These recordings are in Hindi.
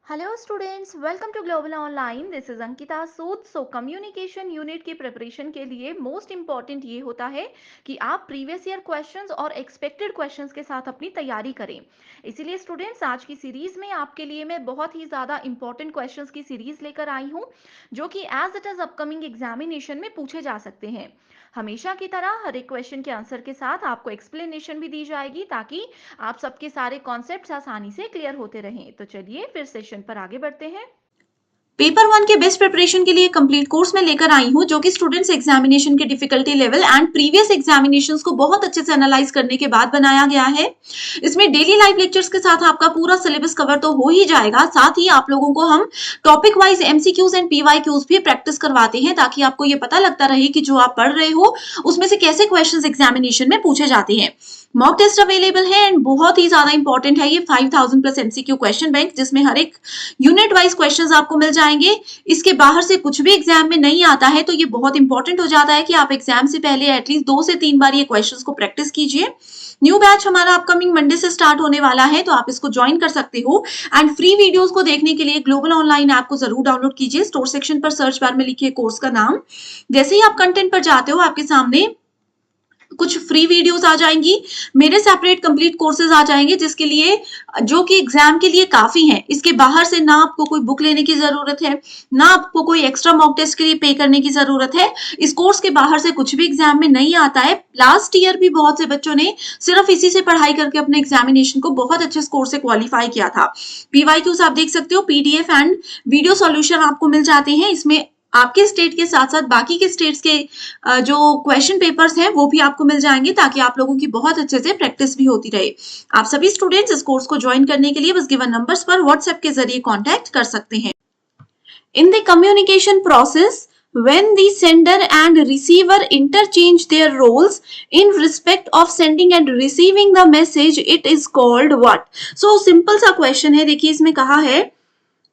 Hello students, welcome to global online. This is Ankita Sood. Communication unit की प्रिपरेशन के लिए मोस्ट इंपॉर्टेंट ये होता है कि आप प्रीवियस ईयर क्वेश्चंस और एक्सपेक्टेड क्वेश्चंस के साथ अपनी तैयारी करें। इसीलिए स्टूडेंट्स, आज की सीरीज में आपके लिए मैं बहुत ही ज़्यादा इंपॉर्टेंट क्वेश्चंस की सीरीज लेकर आई हूँ, जो कि as it is upcoming examination में पूछे जा सकते हैं। हमेशा की तरह हर एक क्वेश्चन के आंसर के साथ आपको एक्सप्लेनेशन भी दी जाएगी, ताकि आप सबके सारे कॉन्सेप्ट्स आसानी से क्लियर होते रहें। तो चलिए फिर सेशन पर आगे बढ़ते हैं। पेपर 1 के बेस्ट प्रिपरेशन के लिए कंप्लीट कोर्स में लेकर आई हूं, जो कि स्टूडेंट्स एग्जामिनेशन के difficulty level and previous examinations को बहुत अच्छे से एनालाइज करने के बाद बनाया गया है। इसमें डेली लाइव लेक्चर्स के साथ आपका पूरा सिलेबस कवर तो हो ही जाएगा, साथ ही आप लोगों को हम topic wise MCQs and PYQs भी प्रैक्टिस करवाते हैं, ताकि आपको ये पता लगता रहे कि जो आप पढ़ रहे हो उसमें से कैसे क्वेश्चन एग्जामिनेशन में पूछे जाते हैं। मॉक टेस्ट अवेलेबल है एंड बहुत ही ज्यादा इंपॉर्टेंट है ये 5000 प्लस एमसीक्यू क्वेश्चन बैंक, जिसमें हर एक यूनिट वाइज क्वेश्चंस आपको मिल जाएंगे। इसके बाहर से कुछ भी एग्जाम में नहीं आता है, तो ये बहुत इंपॉर्टेंट हो जाता है कि आप एग्जाम से पहले एटलीस्ट 2 से 3 बार ये क्वेश्चंस को प्रैक्टिस कीजिए। न्यू बैच हमारा अपकमिंग मंडे से स्टार्ट होने वाला है, तो आप इसको ज्वाइन कर सकते हो। एंड फ्री वीडियोस को देखने के लिए ग्लोबल ऑनलाइन ऐप को जरूर डाउनलोड कीजिए। स्टोर सेक्शन पर सर्च बार में लिखिए कोर्स का नाम। जैसे ही आप कंटेंट पर जाते हो, आपके सामने कुछ फ्री वीडियोस आ जाएंगी, मेरे सेपरेट कंप्लीट कोर्सेज आ जाएंगे, जिसके लिए जो कि एग्जाम के लिए काफी है। इसके बाहर से ना आपको कोई बुक लेने की जरूरत है, ना आपको कोई एक्स्ट्रा मॉक टेस्ट के लिए पे करने की जरूरत है। इस कोर्स के बाहर से कुछ भी एग्जाम में नहीं आता है। लास्ट ईयर भी बहुत से बच्चों ने सिर्फ इसी से पढ़ाई करके अपने एग्जामिनेशन को बहुत अच्छे स्कोर से क्वालिफाई किया था। पीवाईक्यूज आप देख सकते हो, पीडीएफ एंड वीडियो सॉल्यूशन आपको मिल जाते हैं। इसमें आपके स्टेट के साथ साथ बाकी के स्टेट्स के जो क्वेश्चन पेपर्स हैं वो भी आपको मिल जाएंगे, ताकि आप लोगों की बहुत अच्छे से प्रैक्टिस भी होती रहे। आप सभी स्टूडेंट्स इस कोर्स को ज्वाइन करने के लिए बस गिवन नंबर्स पर व्हाट्सएप के जरिए कांटेक्ट कर सकते हैं। In the communication process, when the sender and receiver interchange their roles in respect of sending and receiving the message, it is called what? So simple सा क्वेश्चन है। देखिए इसमें कहा है,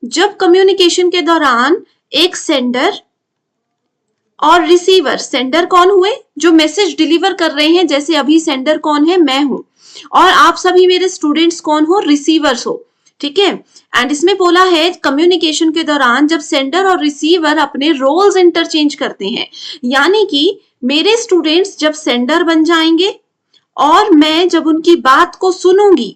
जब कम्युनिकेशन के दौरान एक सेंडर और रिसीवर, सेंडर कौन हुए? जो मैसेज डिलीवर कर रहे हैं। जैसे अभी सेंडर कौन है? मैं हूं। और आप सभी मेरे स्टूडेंट्स कौन हो? रिसीवर्स हो, ठीक है। एंड इसमें बोला है कम्युनिकेशन के दौरान जब सेंडर और रिसीवर अपने रोल्स इंटरचेंज करते हैं, यानी कि मेरे स्टूडेंट्स जब सेंडर बन जाएंगे और मैं जब उनकी बात को सुनूंगी,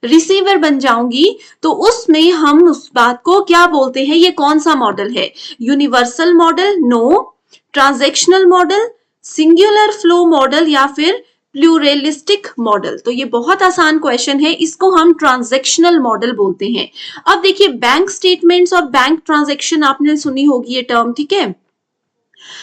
रिसीवर बन जाऊंगी, तो उसमें हम उस बात को क्या बोलते हैं? ये कौन सा मॉडल है? Universal model? No. Transactional model, singular flow model, या फिर प्लूरलिस्टिक मॉडल? तो ये बहुत आसान क्वेश्चन है, इसको हम ट्रांजैक्शनल मॉडल बोलते हैं। अब देखिए, बैंक स्टेटमेंट्स और बैंक ट्रांजैक्शन आपने सुनी होगी ये टर्म, ठीक है।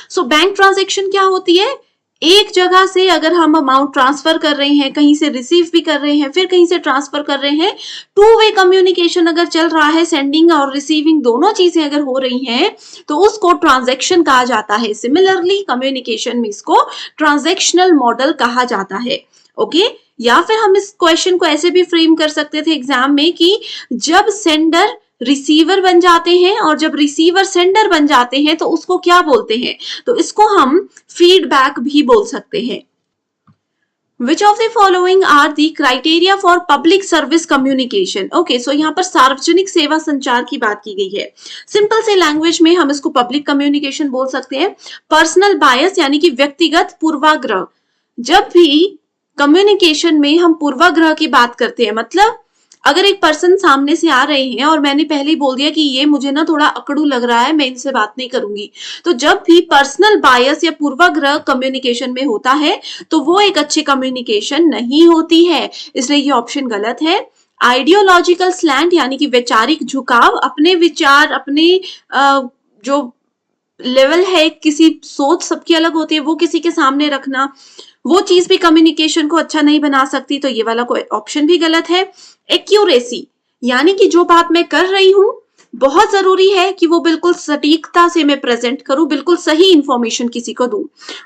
सो बैंक ट्रांजैक्शन क्या होती है? एक जगह से अगर हम अमाउंट ट्रांसफर कर रहे हैं, कहीं से रिसीव भी कर रहे हैं, फिर कहीं से ट्रांसफर कर रहे हैं, टू वे कम्युनिकेशन अगर चल रहा है, सेंडिंग और रिसीविंग दोनों चीजें अगर हो रही हैं, तो उसको ट्रांजैक्शन कहा जाता है। सिमिलरली कम्युनिकेशन में इसको ट्रांजैक्शनल मॉडल कहा जाता है। ओके, या फिर हम इस क्वेश्चन को ऐसे भी फ्रेम कर सकते थे एग्जाम में कि जब सेंडर रिसीवर बन जाते हैं और जब रिसीवर सेंडर बन जाते हैं, तो उसको क्या बोलते हैं? तो इसको हम फीडबैक भी बोल सकते हैं। Which of the following are the criteria for public service communication? Okay, so यहाँ पर सार्वजनिक सेवा संचार की बात की गई है। सिंपल से लैंग्वेज में हम इसको पब्लिक कम्युनिकेशन बोल सकते हैं। पर्सनल बायस यानी कि व्यक्तिगत पूर्वाग्रह। जब भी कम्युनिकेशन में हम पूर्वाग्रह की बात करते हैं, मतलब अगर एक पर्सन सामने से आ रहे हैं और मैंने पहले ही बोल दिया कि ये मुझे ना थोड़ा अकड़ू लग रहा है, मैं इनसे बात नहीं करूंगी, तो जब भी पर्सनल बायस या पूर्वाग्रह कम्युनिकेशन में होता है, तो वो एक अच्छी कम्युनिकेशन नहीं होती है। इसलिए ये ऑप्शन गलत है। आइडियोलॉजिकल स्लैंट यानी कि वैचारिक झुकाव, अपने विचार, अपने जो लेवल है, किसी सोच सबकी अलग होती है, वो किसी के सामने रखना, वो चीज भी कम्युनिकेशन को अच्छा नहीं बना सकती, तो ये वाला कोई ऑप्शन भी गलत है। एक्यूरेसी यानी कि जो बात मैं कर रही हूं, बहुत जरूरी है कि वो बिल्कुल सटीकता से मैं प्रेजेंट करूं, बिल्कुल सही इंफॉर्मेशन किसी को दूं।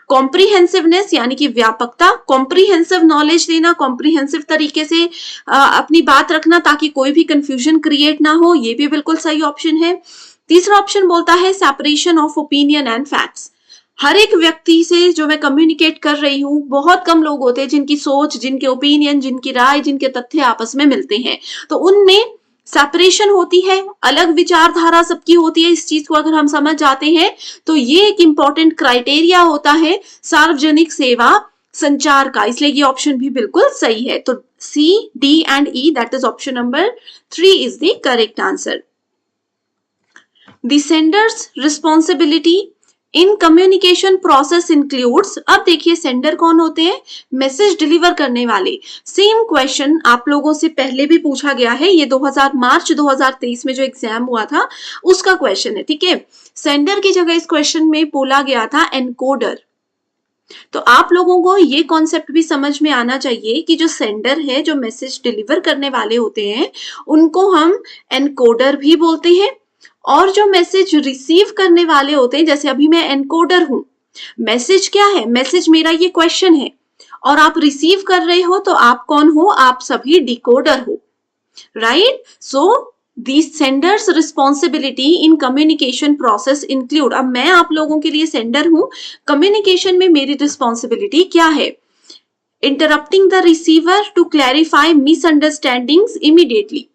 कॉम्प्रिहेंसिवनेस यानी कि व्यापकता, कॉम्प्रिहेंसिव नॉलेज देना, कॉम्प्रिहेंसिव तरीके से अपनी बात रखना, ताकि कोई भी कंफ्यूजन क्रिएट ना हो, ये भी बिल्कुल सही ऑप्शन है। तीसरा ऑप्शन बोलता है separation of opinion and facts. हर एक व्यक्ति से जो मैं कम्युनिकेट कर रही हूँ, बहुत कम लोग होते हैं जिनकी सोच, जिनके ओपिनियन, जिनकी राय, जिनके तथ्य आपस में मिलते हैं, तो उनमें सेपरेशन होती है, अलग विचारधारा सबकी होती है, इस चीज को अगर हम समझ जाते हैं तो ये एक इंपॉर्टेंट क्राइटेरिया होता है सार्वजनिक सेवा संचार का, इसलिए ये ऑप्शन भी बिल्कुल सही है। तो C, D and E, that is option number 3 is the correct answer. The sender's responsibility in communication process includes, अब देखिए सेंडर कौन होते हैं, मैसेज डिलीवर करने वाले। सेम क्वेश्चन आप लोगों से पहले भी पूछा गया है, ये मार्च 2023 में जो एग्जाम हुआ था उसका क्वेश्चन है, ठीक है। सेंडर की जगह इस क्वेश्चन में बोला गया था एनकोडर। तो आप लोगों को ये कॉन्सेप्ट भी समझ में आना चाहिए कि जो सेंडर है, जो मैसेज डिलीवर करने वाले होते हैं, उनको हम एनकोडर भी बोलते हैं, और जो मैसेज रिसीव करने वाले होते हैं, जैसे अभी मैं एनकोडर हूं, मैसेज क्या है, मैसेज मेरा ये क्वेश्चन है, और आप रिसीव कर रहे हो तो आप कौन हो, आप सभी डिकोडर हो, right. So the sender's responsibility in communication process include, अब मैं आप लोगों के लिए सेंडर हूं, कम्युनिकेशन में मेरी रिस्पॉन्सिबिलिटी क्या है, interrupting the receiver to clarify misunderstandings immediately.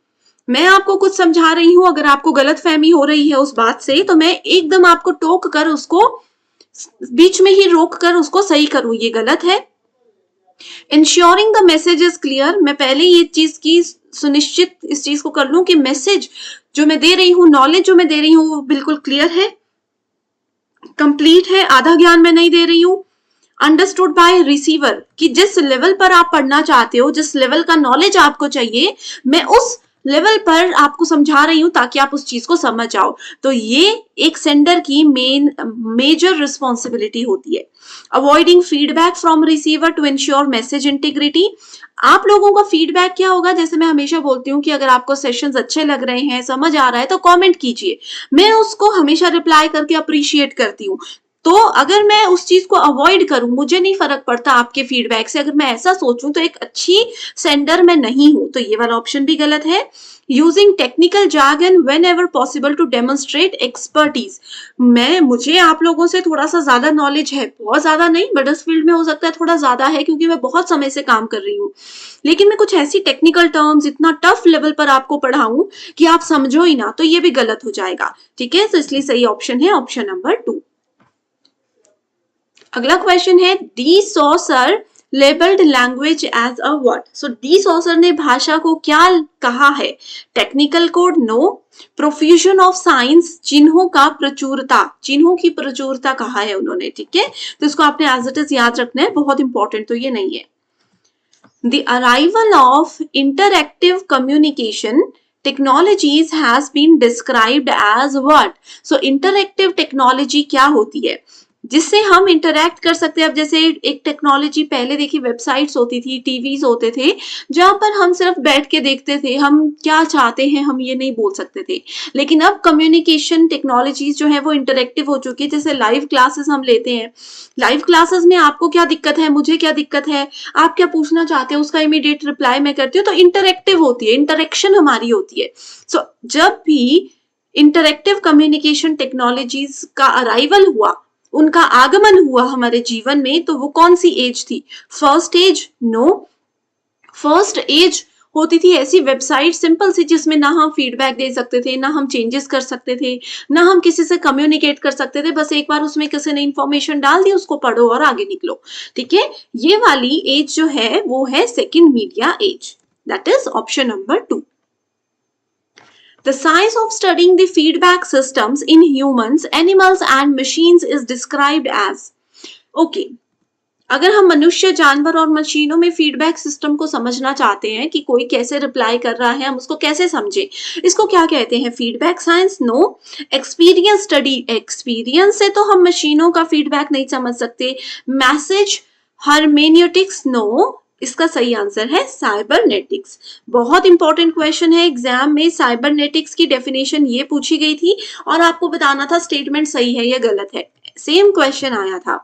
मैं आपको कुछ समझा रही हूं, अगर आपको गलतफहमी हो रही है उस बात से, तो मैं एकदम आपको टोक कर उसको बीच में ही रोक कर उसको सही करूं, ये गलत है। Ensuring the message is clear, मैं पहले ये चीज की सुनिश्चित इस चीज को कर लूं कि मैसेज जो मैं दे रही हूं, नॉलेज जो मैं दे रही हूं वो बिल्कुल क्लियर है, कंप्लीट है, आधा ज्ञान मैं नहीं दे रही हूं। अंडरस्टूड बाय रिसीवर, कि जिस लेवल पर आप पढ़ना चाहते हो, जिस लेवल का नॉलेज आपको चाहिए, मैं उस लेवल पर आपको समझा रही हूं ताकि आप उस चीज को समझ जाओ। तो ये एक सेंडर की मेजर रिस्पॉन्सिबिलिटी होती है। Avoiding feedback from receiver to ensure message integrity, आप लोगों का फीडबैक क्या होगा, जैसे मैं हमेशा बोलती हूँ कि अगर आपको सेशंस अच्छे लग रहे हैं, समझ आ रहा है, तो कमेंट कीजिए, मैं उसको हमेशा रिप्लाई करके अप्रिशिएट करती हूँ। तो अगर मैं उस चीज को अवॉइड करूं, मुझे नहीं फर्क पड़ता आपके फीडबैक से, अगर मैं ऐसा सोचूं तो एक अच्छी सेंडर मैं नहीं हूं, तो ये वाला ऑप्शन भी गलत है। Using technical jargon whenever possible to demonstrate expertise, मुझे आप लोगों से थोड़ा सा ज्यादा नॉलेज है, बहुत ज्यादा नहीं, बट इस फील्ड में हो सकता है थोड़ा ज्यादा है क्योंकि मैं बहुत समय से काम कर रही हूँ, लेकिन मैं कुछ ऐसी टेक्निकल टर्म्स इतना टफ लेवल पर आपको पढ़ाऊं कि आप समझो ही ना, तो ये भी गलत हो जाएगा, ठीक है। तो इसलिए सही ऑप्शन है ऑप्शन नंबर 2। अगला क्वेश्चन है, de Saussure labelled language as a what, so de Saussure ने भाषा को क्या कहा है, technical code, no, profusion of signs, चिन्हों का प्रचुरता, चिन्हों की प्रचुरता कहा है उन्होंने, ठीक है। तो इसको आपने एज इट इज याद रखना है, बहुत इंपॉर्टेंट तो ये नहीं है। The arrival of interactive communication technologies has been described as what, so interactive technology क्या होती है, जिससे हम इंटरैक्ट कर सकते हैं। अब जैसे एक टेक्नोलॉजी पहले देखिए, वेबसाइट्स होती थी, टीवीज होते थे, जहां पर हम सिर्फ बैठ के देखते थे, हम क्या चाहते हैं हम ये नहीं बोल सकते थे, लेकिन अब कम्युनिकेशन टेक्नोलॉजीज जो है वो इंटरैक्टिव हो चुकी है। जैसे लाइव क्लासेस हम लेते हैं, लाइव क्लासेस में आपको क्या दिक्कत है, मुझे क्या दिक्कत है, आप क्या पूछना चाहते हो, उसका इमीडिएट रिप्लाई मैं करती हूँ, तो इंटरैक्टिव होती है, इंटरेक्शन हमारी होती है। सो जब भी इंटरैक्टिव कम्युनिकेशन टेक्नोलॉजीज का अराइवल हुआ, उनका आगमन हुआ हमारे जीवन में, तो वो कौन सी एज थी, first age, no, first age होती थी ऐसी वेबसाइट सिंपल सी जिसमें ना हम फीडबैक दे सकते थे, ना हम चेंजेस कर सकते थे, ना हम किसी से कम्युनिकेट कर सकते थे, बस एक बार उसमें किसी ने इंफॉर्मेशन डाल दी, उसको पढ़ो और आगे निकलो, ठीक है। ये वाली एज जो है वो है second media age, that is option number 2। The science of studying the feedback systems in humans, animals and machines is described as, okay, अगर हम मनुष्य, जानवर और मशीनों में फीडबैक सिस्टम को समझना चाहते हैं कि कोई कैसे रिप्लाई कर रहा है, हम उसको कैसे समझे, इसको क्या कहते हैं, feedback science, no, experience study, experience से तो हम मशीनों का फीडबैक नहीं समझ सकते, मैसेज हर्मेन्यूटिक्स, नो, इसका सही आंसर है साइबरनेटिक्स। बहुत इंपॉर्टेंट क्वेश्चन है, एग्जाम में साइबरनेटिक्स की डेफिनेशन ये पूछी गई थी और आपको बताना था स्टेटमेंट सही है या गलत है, सेम क्वेश्चन आया था।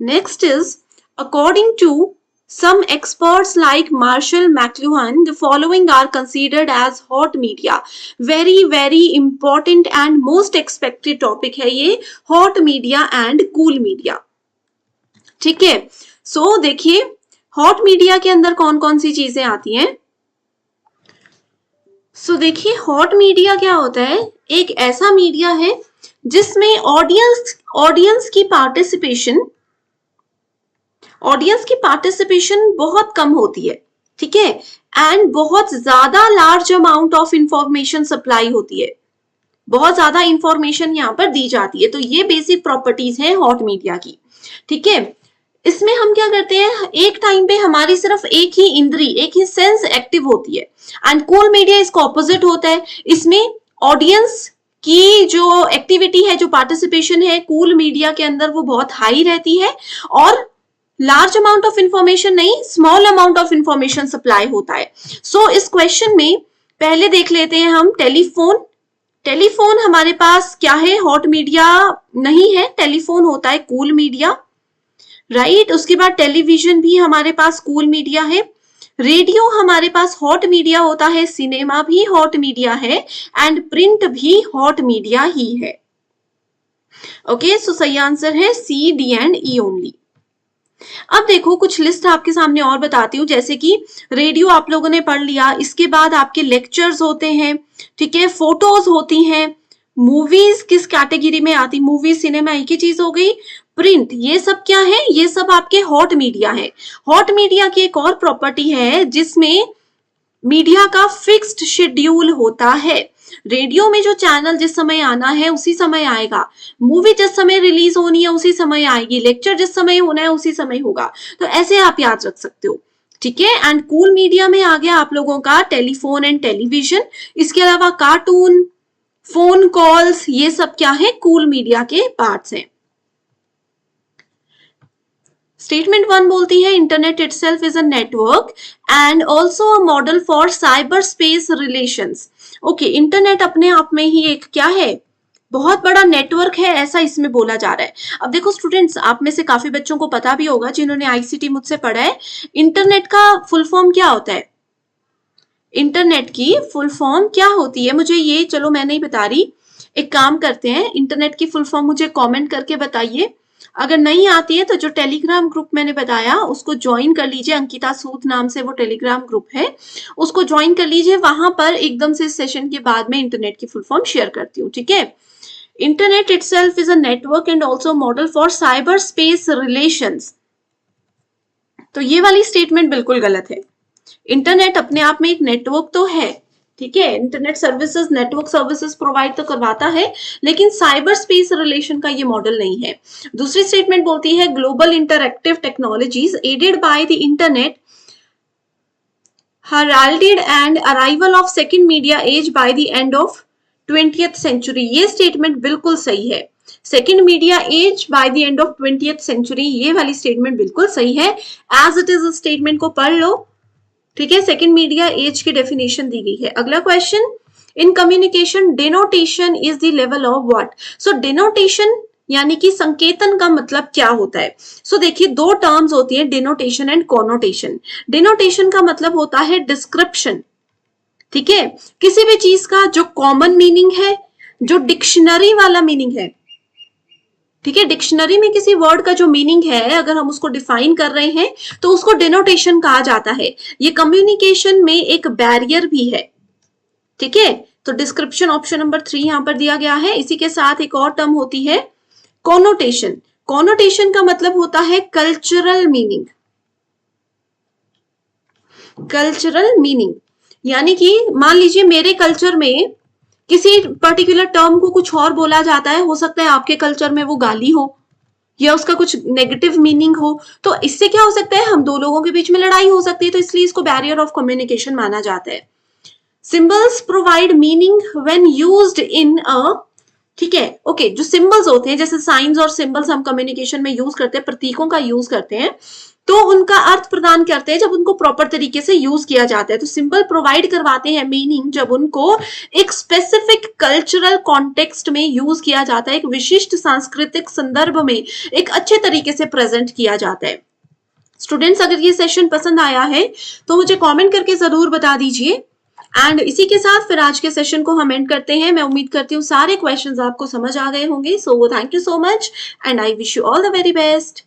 Next is, according to some experts like Marshall McLuhan, the following are considered as hot media, very important and most expected topic है ये, hot media and cool media, ठीक है। सो देखिए हॉट मीडिया के अंदर कौन कौन सी चीजें आती हैं, सो देखिए, हॉट मीडिया क्या होता है? एक ऐसा मीडिया है जिसमें ऑडियंस की पार्टिसिपेशन बहुत कम होती है, ठीक है, एंड बहुत ज्यादा large amount of information supply होती है, बहुत ज्यादा इंफॉर्मेशन यहाँ पर दी जाती है। तो ये बेसिक प्रॉपर्टीज हैं हॉट मीडिया की, ठीक है। इसमें हम क्या करते हैं, एक टाइम पे हमारी सिर्फ एक ही इंद्री, एक ही सेंस एक्टिव होती है, एंड कूल मीडिया इसका ऑपोजिट होता है। इसमें ऑडियंस की जो एक्टिविटी है, जो पार्टिसिपेशन है कूल मीडिया के अंदर, वो बहुत हाई रहती है, और लार्ज अमाउंट ऑफ इंफॉर्मेशन नहीं, small amount of information supply होता है। सो इस क्वेश्चन में पहले देख लेते हैं हम टेलीफोन। टेलीफोन हमारे पास क्या है? हॉट मीडिया नहीं है, टेलीफोन होता है कूल मीडिया, राइट। उसके बाद टेलीविजन भी हमारे पास कूल मीडिया है, रेडियो हमारे पास हॉट मीडिया होता है, सिनेमा भी हॉट मीडिया है, एंड प्रिंट भी हॉट मीडिया ही है। ओके, सो सही आंसर है सी, डी एंड ई ओनली। अब देखो कुछ लिस्ट आपके सामने और बताती हूँ, जैसे कि रेडियो आप लोगों ने पढ़ लिया, इसके बाद आपके लेक्चर्स होते हैं, ठीक है, फोटोज होती हैं, मूवीज किस कैटेगरी में आती? मूवीज, सिनेमा एक ही चीज हो गई। प्रिंट, ये सब क्या है? ये सब आपके हॉट मीडिया है। हॉट मीडिया की एक और प्रॉपर्टी है जिसमें मीडिया का फिक्स्ड शेड्यूल होता है। रेडियो में जो चैनल जिस समय आना है उसी समय आएगा, मूवी जिस समय रिलीज होनी है उसी समय आएगी, लेक्चर जिस समय होना है उसी समय होगा। तो ऐसे आप याद रख सकते हो, ठीक है। एंड कूल मीडिया में आ गया आप लोगों का टेलीफोन एंड टेलीविजन, इसके अलावा कार्टून, फोन कॉल्स, ये सब क्या है? कूल मीडिया के पार्ट्स हैं। स्टेटमेंट 1 बोलती है internet itself is a network and also a model for cyber space relations. Okay, internet अपने आप में ही एक क्या है? बहुत बड़ा नेटवर्क है, ऐसा इसमें बोला जा रहा है। अब देखो स्टूडेंट्स, आप में से काफी बच्चों को पता भी होगा जिन्होंने आईसीटी मुझसे पढ़ा है, इंटरनेट का फुल फॉर्म क्या होता है? इंटरनेट की फुल फॉर्म क्या होती है? मुझे ये, चलो मैं नहीं बता रही, एक काम करते हैं, इंटरनेट की फुल फॉर्म मुझे कमेंट करके बताइए। अगर नहीं आती है तो जो टेलीग्राम ग्रुप मैंने बताया उसको ज्वाइन कर लीजिए, अंकिता सूद नाम से वो टेलीग्राम ग्रुप है, उसको ज्वाइन कर लीजिए। वहां पर एकदम से सेशन के बाद में इंटरनेट की फुल फॉर्म शेयर करती हूँ, ठीक है। Internet itself is a network and also model for cyber space relations. तो ये वाली स्टेटमेंट बिल्कुल गलत है। इंटरनेट अपने आप में एक नेटवर्क तो है, ठीक है, internet services, network services provide तो करवाता है, लेकिन साइबर स्पेस रिलेशन का ये मॉडल नहीं है। दूसरी स्टेटमेंट बोलती है global interactive technologies aided by the internet heralded and arrival of second media age by the end of 20th century। ये स्टेटमेंट बिल्कुल सही है। Second media age by the end of 20th century, ये वाली स्टेटमेंट बिल्कुल सही है। एज इट इज स्टेटमेंट को पढ़ लो, ठीक है। सेकेंड मीडिया एज की डेफिनेशन दी गई है। अगला question, in communication denotation is the level of what? So denotation यानी कि संकेतन का मतलब क्या होता है? सो देखिए, दो टर्म्स होती हैं, डिनोटेशन एंड कॉनोटेशन। डिनोटेशन का मतलब होता है डिस्क्रिप्शन, ठीक है, किसी भी चीज का जो कॉमन मीनिंग है, जो डिक्शनरी वाला मीनिंग है, ठीक है, डिक्शनरी में किसी वर्ड का जो मीनिंग है अगर हम उसको डिफाइन कर रहे हैं तो उसको डिनोटेशन कहा जाता है। ये कम्युनिकेशन में एक बैरियर भी है, ठीक है। तो डिस्क्रिप्शन ऑप्शन नंबर 3 यहां पर दिया गया है। इसी के साथ एक और टर्म होती है कॉनोटेशन। कॉनोटेशन का मतलब होता है कल्चरल मीनिंग। कल्चरल मीनिंग यानी कि मान लीजिए मेरे कल्चर में किसी पर्टिकुलर टर्म को कुछ और बोला जाता है, हो सकता है आपके कल्चर में वो गाली हो या उसका कुछ नेगेटिव मीनिंग हो, तो इससे क्या हो सकता है, हम दो लोगों के बीच में लड़ाई हो सकती है, तो इसलिए इसको बैरियर ऑफ कम्युनिकेशन माना जाता है। Symbols provide meaning when used in a, ठीक है, ओके, जो सिंबल्स होते हैं जैसे साइंस और सिंबल्स हम कम्युनिकेशन में यूज करते हैं, प्रतीकों का यूज करते हैं, तो उनका अर्थ प्रदान करते हैं जब उनको प्रॉपर तरीके से यूज किया जाता है। तो सिंबल प्रोवाइड करवाते हैं मीनिंग जब उनको एक स्पेसिफिक कल्चरल कॉन्टेक्स्ट में यूज किया जाता है, एक विशिष्ट सांस्कृतिक संदर्भ में एक अच्छे तरीके से प्रेजेंट किया जाता है। स्टूडेंट्स, अगर ये सेशन पसंद आया है तो मुझे कमेंट करके जरूर बता दीजिए। एंड इसी के साथ फिर आज के सेशन को हम एंड करते हैं। मैं उम्मीद करती हूँ सारे क्वेश्चंस आपको समझ आ गए होंगे। So thank you so much and I wish you all the very best.